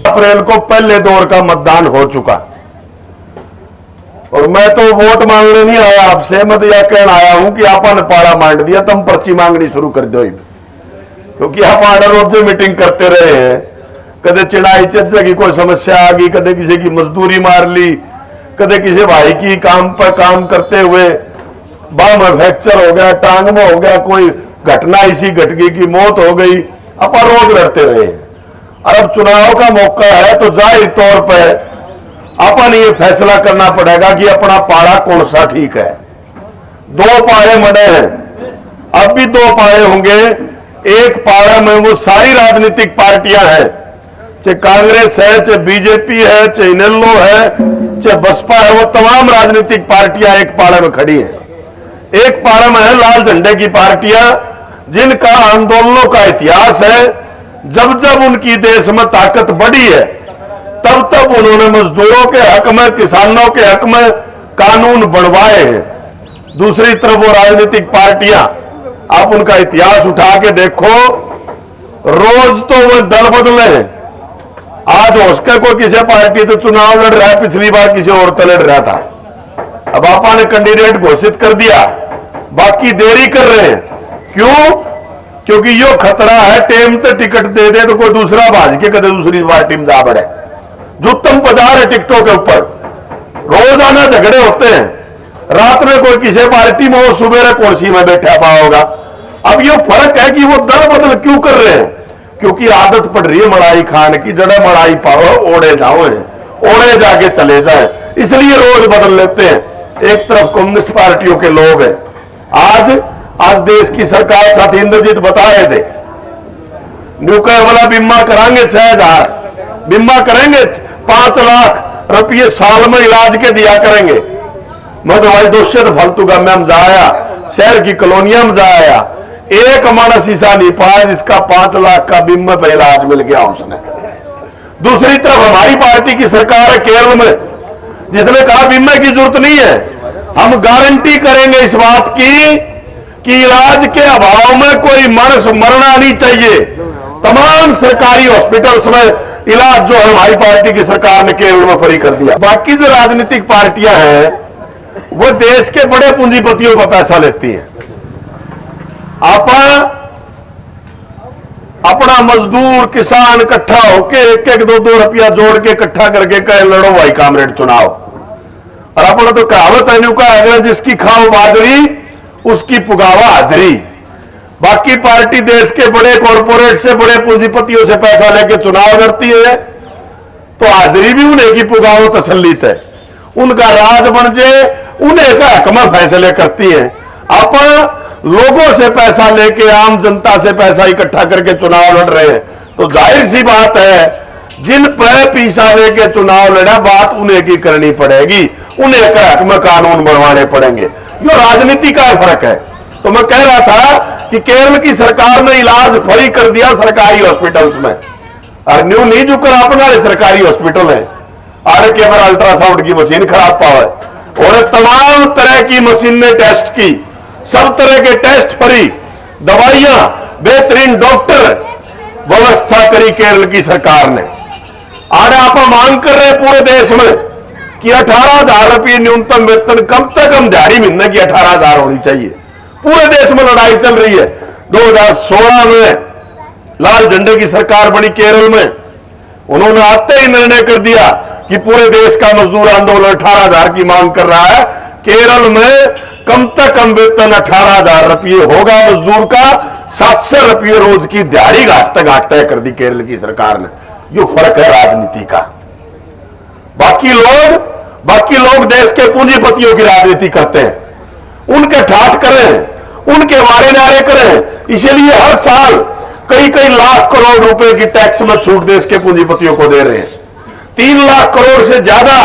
अप्रैल को पहले दौर का मतदान हो चुका और मैं तो वोट मांगने नहीं आया आपसे, मैं तो यह कहना आया हूं कि आपने पाड़ा मांड दिया, तुम पर्ची मांगनी शुरू कर दो। क्योंकि आप आर्डर रोज से मीटिंग करते रहे हैं, कदे चिड़ाई चर्चा की कोई समस्या आ गई, कदे किसी की मजदूरी मार ली, कदे किसी भाई की काम पर काम करते हुए बाह में फ्रैक्चर हो गया, टांग में हो गया, कोई घटना इसी घट गई की मौत हो गई, अपन रोज लड़ते रहे हैं। और अब चुनाव का मौका है तो जाहिर तौर पर अपन ये फैसला करना पड़ेगा कि अपना पाड़ा कौन सा ठीक है। दो पाड़े मरे हैं, अब भी दो पाड़े होंगे। एक पाड़ा में वो सारी राजनीतिक पार्टियां हैं, चाहे कांग्रेस है, चाहे बीजेपी है, चाहे इनेलो है, चाहे बसपा है, वो तमाम राजनीतिक पार्टियां एक पाड़े में खड़ी हैं। एक पाड़ा में है लाल झंडे की पार्टियां, जिनका आंदोलनों का इतिहास है। जब जब उनकी देश में ताकत बढ़ी है तब तब उन्होंने मजदूरों के हक में, किसानों के हक में कानून बनवाए हैं। दूसरी तरफ वो राजनीतिक पार्टियां, आप उनका इतिहास उठा के देखो, रोज तो वो दल बदले हैं। आज उसका कोई किसी पार्टी तो चुनाव लड़ रहा है, पिछली बार किसी और तो लड़ रहा था। अब आपा ने कैंडिडेट घोषित कर दिया, बाकी देरी कर रहे हैं। क्यों? क्योंकि यो खतरा है टेम तो टिकट दे दे तो कोई दूसरा भाज के कदे दूसरी पार्टी में जा बढ़े। जो तुम बाजार है टिकटों के ऊपर, रोजाना झगड़े होते हैं। रात में कोई किसी पार्टी में, वो सुबह कुर्सी में बैठा पा होगा। अब ये फर्क है कि वो दल बदल क्यों कर रहे हैं? क्योंकि आदत पड़ रही है मड़ाई खान की, जड़े मड़ाई पाओ ओढ़े जाओ, ओढ़े जाके चले जाए, इसलिए रोज बदल लेते हैं। एक तरफ कम्युनिस्ट पार्टियों के लोग हैं। आज देश की सरकार साथ इंद्रजीत बता रहे थे, न्यूक्लियर वाला बीमा कराएंगे 6,000, बीमा करेंगे 5 लाख रुपये साल में इलाज के दिया करेंगे। मैं तो भाई दोषित फालतू का में जाया, शहर की कॉलोनिया में जाया, एक मानस ईसा नहीं पाया जिसका 5 लाख का बीमा पे इलाज मिल गया उसने। दूसरी तरफ हमारी पार्टी की सरकार है केरल में, जिसने कहा बीमा की जरूरत नहीं है, हम गारंटी करेंगे इस बात की कि इलाज के अभाव में कोई मानस मरना नहीं चाहिए। तमाम सरकारी हॉस्पिटल्स में इलाज जो है हमारी पार्टी की सरकार ने केरल में फ्री कर दिया। बाकी जो राजनीतिक पार्टियां हैं वो देश के बड़े पूंजीपतियों का पैसा लेती हैं। अपना मजदूर किसान इकट्ठा होके 1-1, 2-2 रुपया जोड़ के इकट्ठा करके कहे लड़ो भाई कामरेड चुनाव। और अपना तो कहावत है का अगर जिसकी खाओ बाजरी उसकी पुगावा हाजरी। बाकी पार्टी देश के बड़े कॉरपोरेट से, बड़े पूंजीपतियों से पैसा लेके चुनाव लड़ती है तो हाजरी भी उन्हें की पुगावा तसल्लीत है। उनका राज बन जाए, उन्हें का हक में फैसले करती है। आप लोगों से पैसा लेके, आम जनता से पैसा इकट्ठा करके चुनाव लड़ रहे हैं तो जाहिर सी बात है जिन पर पैसा लेके चुनाव लड़ा बात उन्हें की करनी पड़ेगी, उन्हें का हक में कानून बनवाने पड़ेंगे। ये राजनीति का फर्क है। तो मैं कह रहा था कि केरल की सरकार ने इलाज फ्री कर दिया सरकारी हॉस्पिटल्स में, और न्यू नहीं जो कर अपना सरकारी हॉस्पिटल है आर के पर अल्ट्रासाउंड की मशीन खराब पावे और तमाम तरह की मशीन ने टेस्ट की, सब तरह के टेस्ट फ्री, दवाइयां, बेहतरीन डॉक्टर व्यवस्था करी केरल की सरकार ने। आज आप मांग कर रहे पूरे देश में कि 18,000 रुपये न्यूनतम वेतन, कम से कम दिहाड़ी महीने की 18,000 होनी चाहिए। पूरे देश में लड़ाई चल रही है। 2016 में लाल झंडे की सरकार बनी केरल में, उन्होंने आते ही निर्णय कर दिया कि पूरे देश का मजदूर आंदोलन 18,000 की मांग कर रहा है। केरल में कम से कम वेतन 18,000 रुपये होगा मजदूर का, 700 रुपये रोज की दिहाड़ी घाट तय कर दी केरल की सरकार ने। ये फर्क है राजनीति का। बाकी लोग देश के पूंजीपतियों की राजनीति करते हैं, उनके ठाठ करें, उनके वारे नारे करें। इसीलिए हर साल कई लाख करोड़ रुपए की टैक्स में छूट देश के पूंजीपतियों को दे रहे हैं। 3 लाख करोड़ से ज्यादा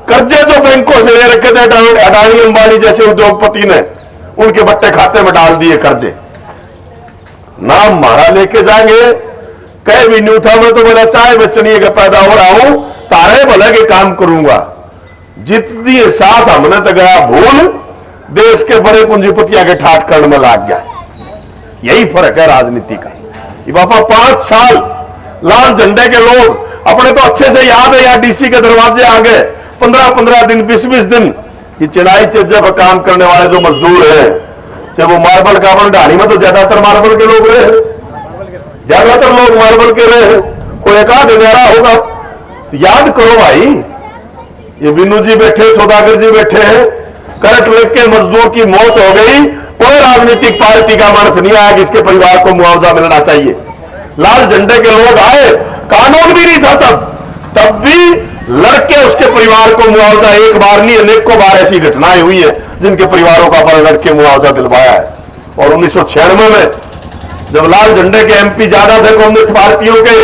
कर्जे जो बैंकों से ले रखे थे अडानी अंबानी जैसे उद्योगपति ने, उनके बट्टे खाते में डाल दिए कर्जे। नाम हमारा लेके जाएंगे, कह भी न्यू था मैं तो मेरा चाय बेचनी का पैदा हो रहा हूं, तारे भले के काम करूंगा। जितनी साथ हमने तो गया भूल, देश के बड़े पूंजीपतियों के ठाठ करने में लाग गया। यही फर्क है राजनीति का। ये बापा 5 साल लाल झंडे के लोग अपने तो अच्छे से याद है, यहाँ डीसी के दरवाजे आ गए 15-15 दिन 20-20 दिन। ये चिनाई चिज्जा पर काम करने वाले जो मजदूर हैं, चाहे वो मार्बल का, अपन ढाणी में तो ज्यादातर मार्बल के लोग रहे हैं, ज्यादातर लोग मार्बल के रहे हैं, कोई एक आध गहरा होगा। तो याद करो भाई, ये विनू जी बैठे, सौदागर जी बैठे हैं, करंट लग के मजदूर की मौत हो गई, कोई राजनीतिक पार्टी का मानस नहीं आया कि इसके परिवार को मुआवजा मिलना चाहिए। लाल झंडे के लोग आए, कानून भी नहीं था तब भी लड़के उसके परिवार को मुआवजा, एक बार नहीं अनेकों बार ऐसी घटनाएं हुई है जिनके परिवारों का पर लड़के मुआवजा दिलवाया है। और 1996 में जब लाल झंडे के एमपी ज्यादा थे कम्युनिस्ट पार्टियों के,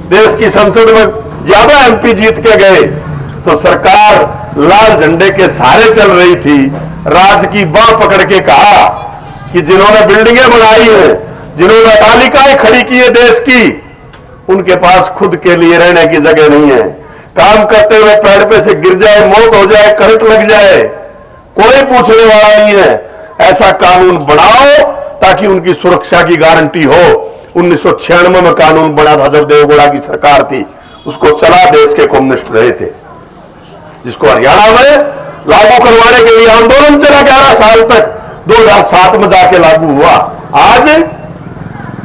देश की संसद में ज्यादा एमपी जीत के गए, तो सरकार लाल झंडे के सहारे चल रही थी। राज की बाह पकड़ के कहा कि जिन्होंने बिल्डिंगें बनाई है, जिन्होंने तालिकाएं खड़ी की है देश की, उनके पास खुद के लिए रहने की जगह नहीं है। काम करते हुए पेड़ पे से गिर जाए, मौत हो जाए, करंट लग जाए, कोई पूछने वाला नहीं है। ऐसा कानून बनाओ ताकि उनकी सुरक्षा की गारंटी हो। 1996 में कानून बना था जब देवगौड़ा की सरकार थी, उसको चला देश के कम्युनिस्ट रहे थे, जिसको हरियाणा में लागू करवाने के लिए आंदोलन चला 11 साल तक, 2007 में जाके लागू हुआ।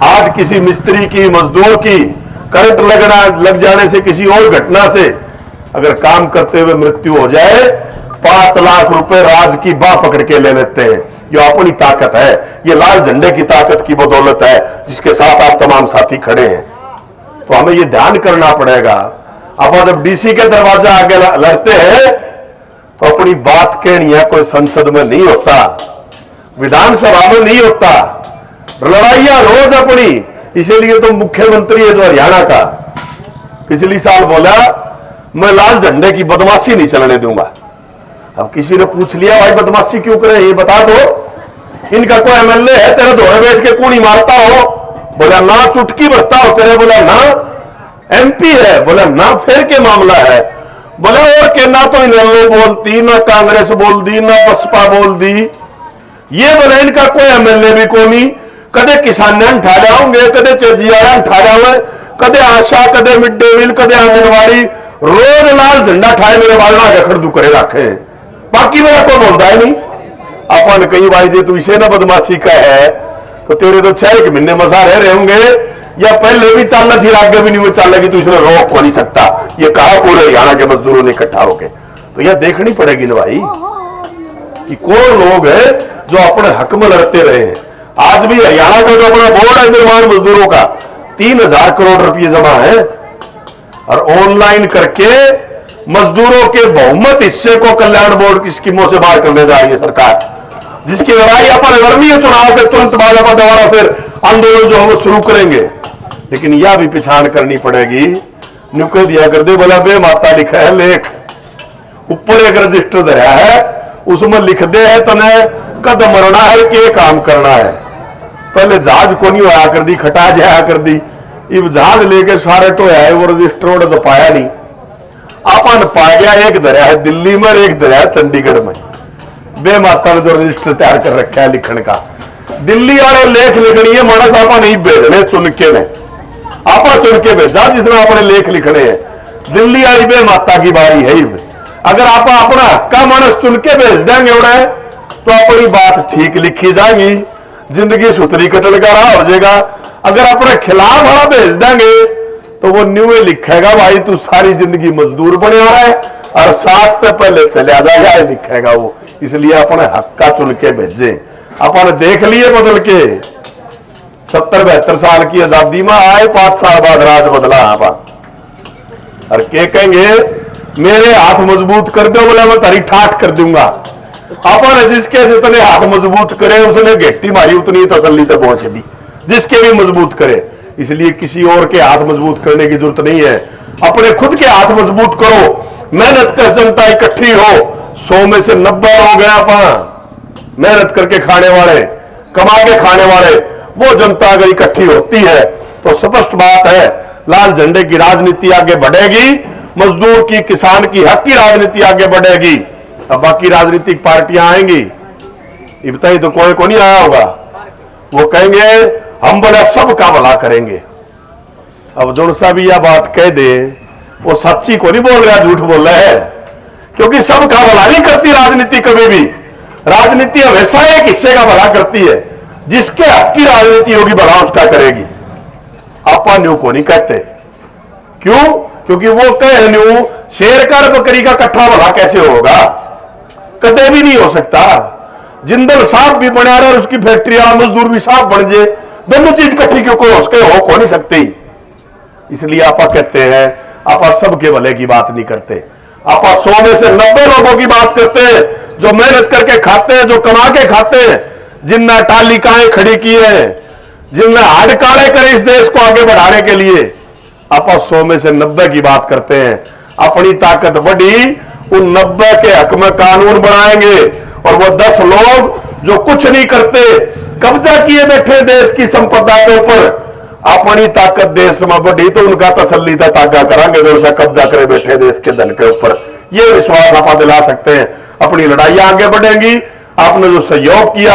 आज किसी मिस्त्री की, मजदूर की करंट लग जाने से, किसी और घटना से अगर काम करते हुए मृत्यु हो जाए, 5 लाख रुपए राज की बाह पकड़ के ले लेते हैं। जो अपनी ताकत है, ये लाल झंडे की ताकत की बदौलत है, जिसके साथ आप तमाम साथी खड़े हैं। तो हमें ये ध्यान करना पड़ेगा। अब जब डीसी के दरवाजा आगे लड़ते हैं तो अपनी बात कहनी है, कोई संसद में नहीं होता, विधानसभा में नहीं होता, लड़ाइयां रोज अपनी। इसीलिए तो मुख्यमंत्री है जो हरियाणा का, पिछली साल बोला मैं लाल झंडे की बदमाशी नहीं चलने दूंगा। अब किसी ने पूछ लिया भाई बदमाशी क्यों करे, ये बता दो, इनका कोई एमएलए है तेरे धोरे बैठ के कूड़ी मारता हो? बोला ना। चुटकी बरता हो तेरे? बोला ना। एमपी है? बोला ना। फिर के मामला है? बोले और के ना तो इनेलो बोलती, ना कांग्रेस बोल दी, ना बसपा बोल दी, ये बोले इनका कोई एमएलए भी को नहीं। कदे किसाने उठा जाओगे, कदे चर्जियारा उठा जाओगे, कदे आशा, कदे मिड डे मील, कदे आंगनबाड़ी, रोज लाल झंडा ठाए मेरे वाला खड़दू करे रखे, बाकी मेरा कोई बोलता है नहीं। अपन कहीं भाई जी तू इसे ना बदमाशी का है तो तेरे तो 6 महीने मसा रहे होंगे, या पहले भी चाल थी, आगे भी नहीं वो चाल लगी, तो इसने रोक हो नहीं सकता। ये कहा पूरे हरियाणा के मजदूरों ने इकट्ठा होके, तो यह देखनी पड़ेगी ना भाई कि कौन लोग है जो अपने हक में लड़ते रहे हैं। आज भी हरियाणा का जो अपना बोर्ड है निर्माण मजदूरों का, 3000 करोड़ रुपए जमा है, और ऑनलाइन करके मजदूरों के बहुमत हिस्से को कल्याण बोर्ड की स्कीमों से बाहर करने जा रही है सरकार, जिसकी लड़ाई अपन लड़नी है। चुनाव के तुरंत बाद अपन दोबारा फिर आंदोलन जो है वो शुरू करेंगे, लेकिन यह भी पहचान करनी पड़ेगी। नुके दिया कर दे, बोला बे माता लिखा है लेख, ऊपर एक रजिस्टर धरा है, उसमें लिख दे है तने कद मरना है के काम करना है। पहले जहाज को नहीं होया कर दी, खटा जाया कर दी, इब जहाज लेके सारे टोया है, वो रजिस्टर तो पाया नहीं। अपन पा गया, एक धरा है दिल्ली में, एक धरा है चंडीगढ़ में। बे माता ने जो रजिस्टर तैयार कर रखा है लिखण का, दिल्ली वाले लेख लिखनी है, मानस आपा नहीं भेजने चुनके ने, आपा चुनके भेजा जिसने अपने लेख लिखने हैं। दिल्ली वाली बे माता की बारी है। अगर आप अपना हक्का मानस चुनके भेज देंगे उड़े तो अपनी बात ठीक लिखी जाएगी, जिंदगी सुतरी कटल का राह हो जाएगा। अगर अपने खिलाफ वाला भेज देंगे तो वो न्यूए लिखेगा भाई तू सारी जिंदगी मजदूर बने रहा है और साथ से पहले चले जाएगा, लिखेगा वो। इसलिए अपने हक्का चुन के भेजे। अपन देख लिए बदल के 70-72 साल की आजादी में आए, 5 साल बाद राज बदला आप, और के कहेंगे मेरे हाथ मजबूत कर दो, बोला मैं तारी ठाठ कर दूंगा। अपन जिसके जितने हाथ मजबूत करे उसने घेटी मारी उतनी तसल्ली तक पहुंच दी, जिसके भी मजबूत करे। इसलिए किसी और के हाथ मजबूत करने की जरूरत नहीं है, अपने खुद के हाथ मजबूत करो। मेहनत कर जनता इकट्ठी हो, 100 में से 90 लोग हैं अपन मेहनत करके खाने वाले, कमा के खाने वाले। वो जनता अगर इकट्ठी होती है तो स्पष्ट बात है लाल झंडे की राजनीति आगे बढ़ेगी, मजदूर की, किसान की हक की राजनीति आगे बढ़ेगी। अब बाकी राजनीतिक पार्टियां आएंगी, इतना ही तो कोई को नहीं आया होगा, वो कहेंगे हम बड़ा सबका भला करेंगे। अब जो सा भी यह बात कह दे वो सच्ची को नहीं बोल रहा, झूठ बोल रहा है। क्योंकि सबका भला नहीं करती राजनीति कभी भी। राजनीति हमेशा एक हिस्से का भला करती है, जिसके हक की राजनीति होगी भला उसका करेगी। आपा न्यू को नहीं कहते। क्यों? क्योंकि वो कहे न्यू शेर का बकरी का कट्ठा भला कैसे होगा, कदे भी नहीं हो सकता। जिंदल साहब भी बना रहा, उसकी फैक्ट्री वाला मजदूर भी साहब बन जाए, दोनों चीज इकट्ठी क्यों हो नहीं सकती। इसलिए आपा कहते हैं, आपा सबके भले की बात नहीं करते। आपा 100 में से 90 लोगों की बात करते हैं, जो मेहनत करके खाते हैं, जो कमा के खाते हैं, जिनने तालिकाएं खड़ी की है, जिनने हाथ काले करे इस देश को आगे बढ़ाने के लिए। आपा 100 में से 90 की बात करते हैं। अपनी ताकत बढ़ी, उन 90 के हक में कानून बनाएंगे, और वो 10 लोग जो कुछ नहीं करते, कब्जा किए बैठे देश की संपदा के ऊपर, अपनी ताकत देश में बढ़ी तो उनका तसल्ली था ताका करांगे जो उसे कब्जा करे बैठे देश के धन के ऊपर। ये विश्वास आप दिला सकते हैं। अपनी लड़ाइयां आगे बढ़ेंगी। आपने जो सहयोग किया,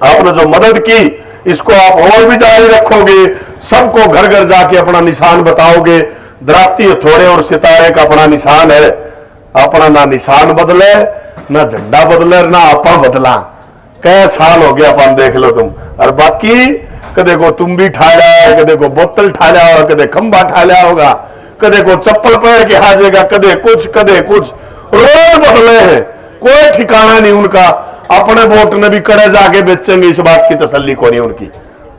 आपने जो मदद की, इसको आप और भी जारी रखोगे। सबको घर घर जाके अपना निशान बताओगे। दराती हथौड़े और सितारे का अपना निशान है। अपना ना निशान बदले, ना झंडा बदले, ना आपा बदला। कई साल हो गया अपन देख लो तुम। और बाकी कदे को तुम भी ठाया है, कदे को बोतल ठाया होगा, कदे खंबा ठाया होगा, कदे को चप्पल पहन के हाजेगा, कदे कुछ कदे कुछ। रोज बदले हैं, कोई ठिकाना नहीं उनका। अपने वोट ने भी कड़े जाके बेचेंगे, इस बात की तसल्ली को नहीं उनकी।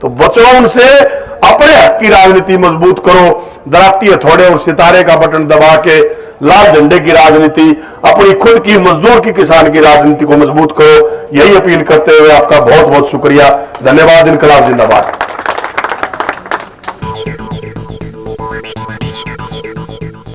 तो बचो उनसे, अपने हक की राजनीति मजबूत करो। दराती हथौड़े और सितारे का बटन दबा के लाल झंडे की राजनीति, अपनी खुद की मजदूर की किसान की राजनीति को मजबूत करो। यही अपील करते हुए आपका बहुत बहुत शुक्रिया, धन्यवाद। इनकलाब जिंदाबाद।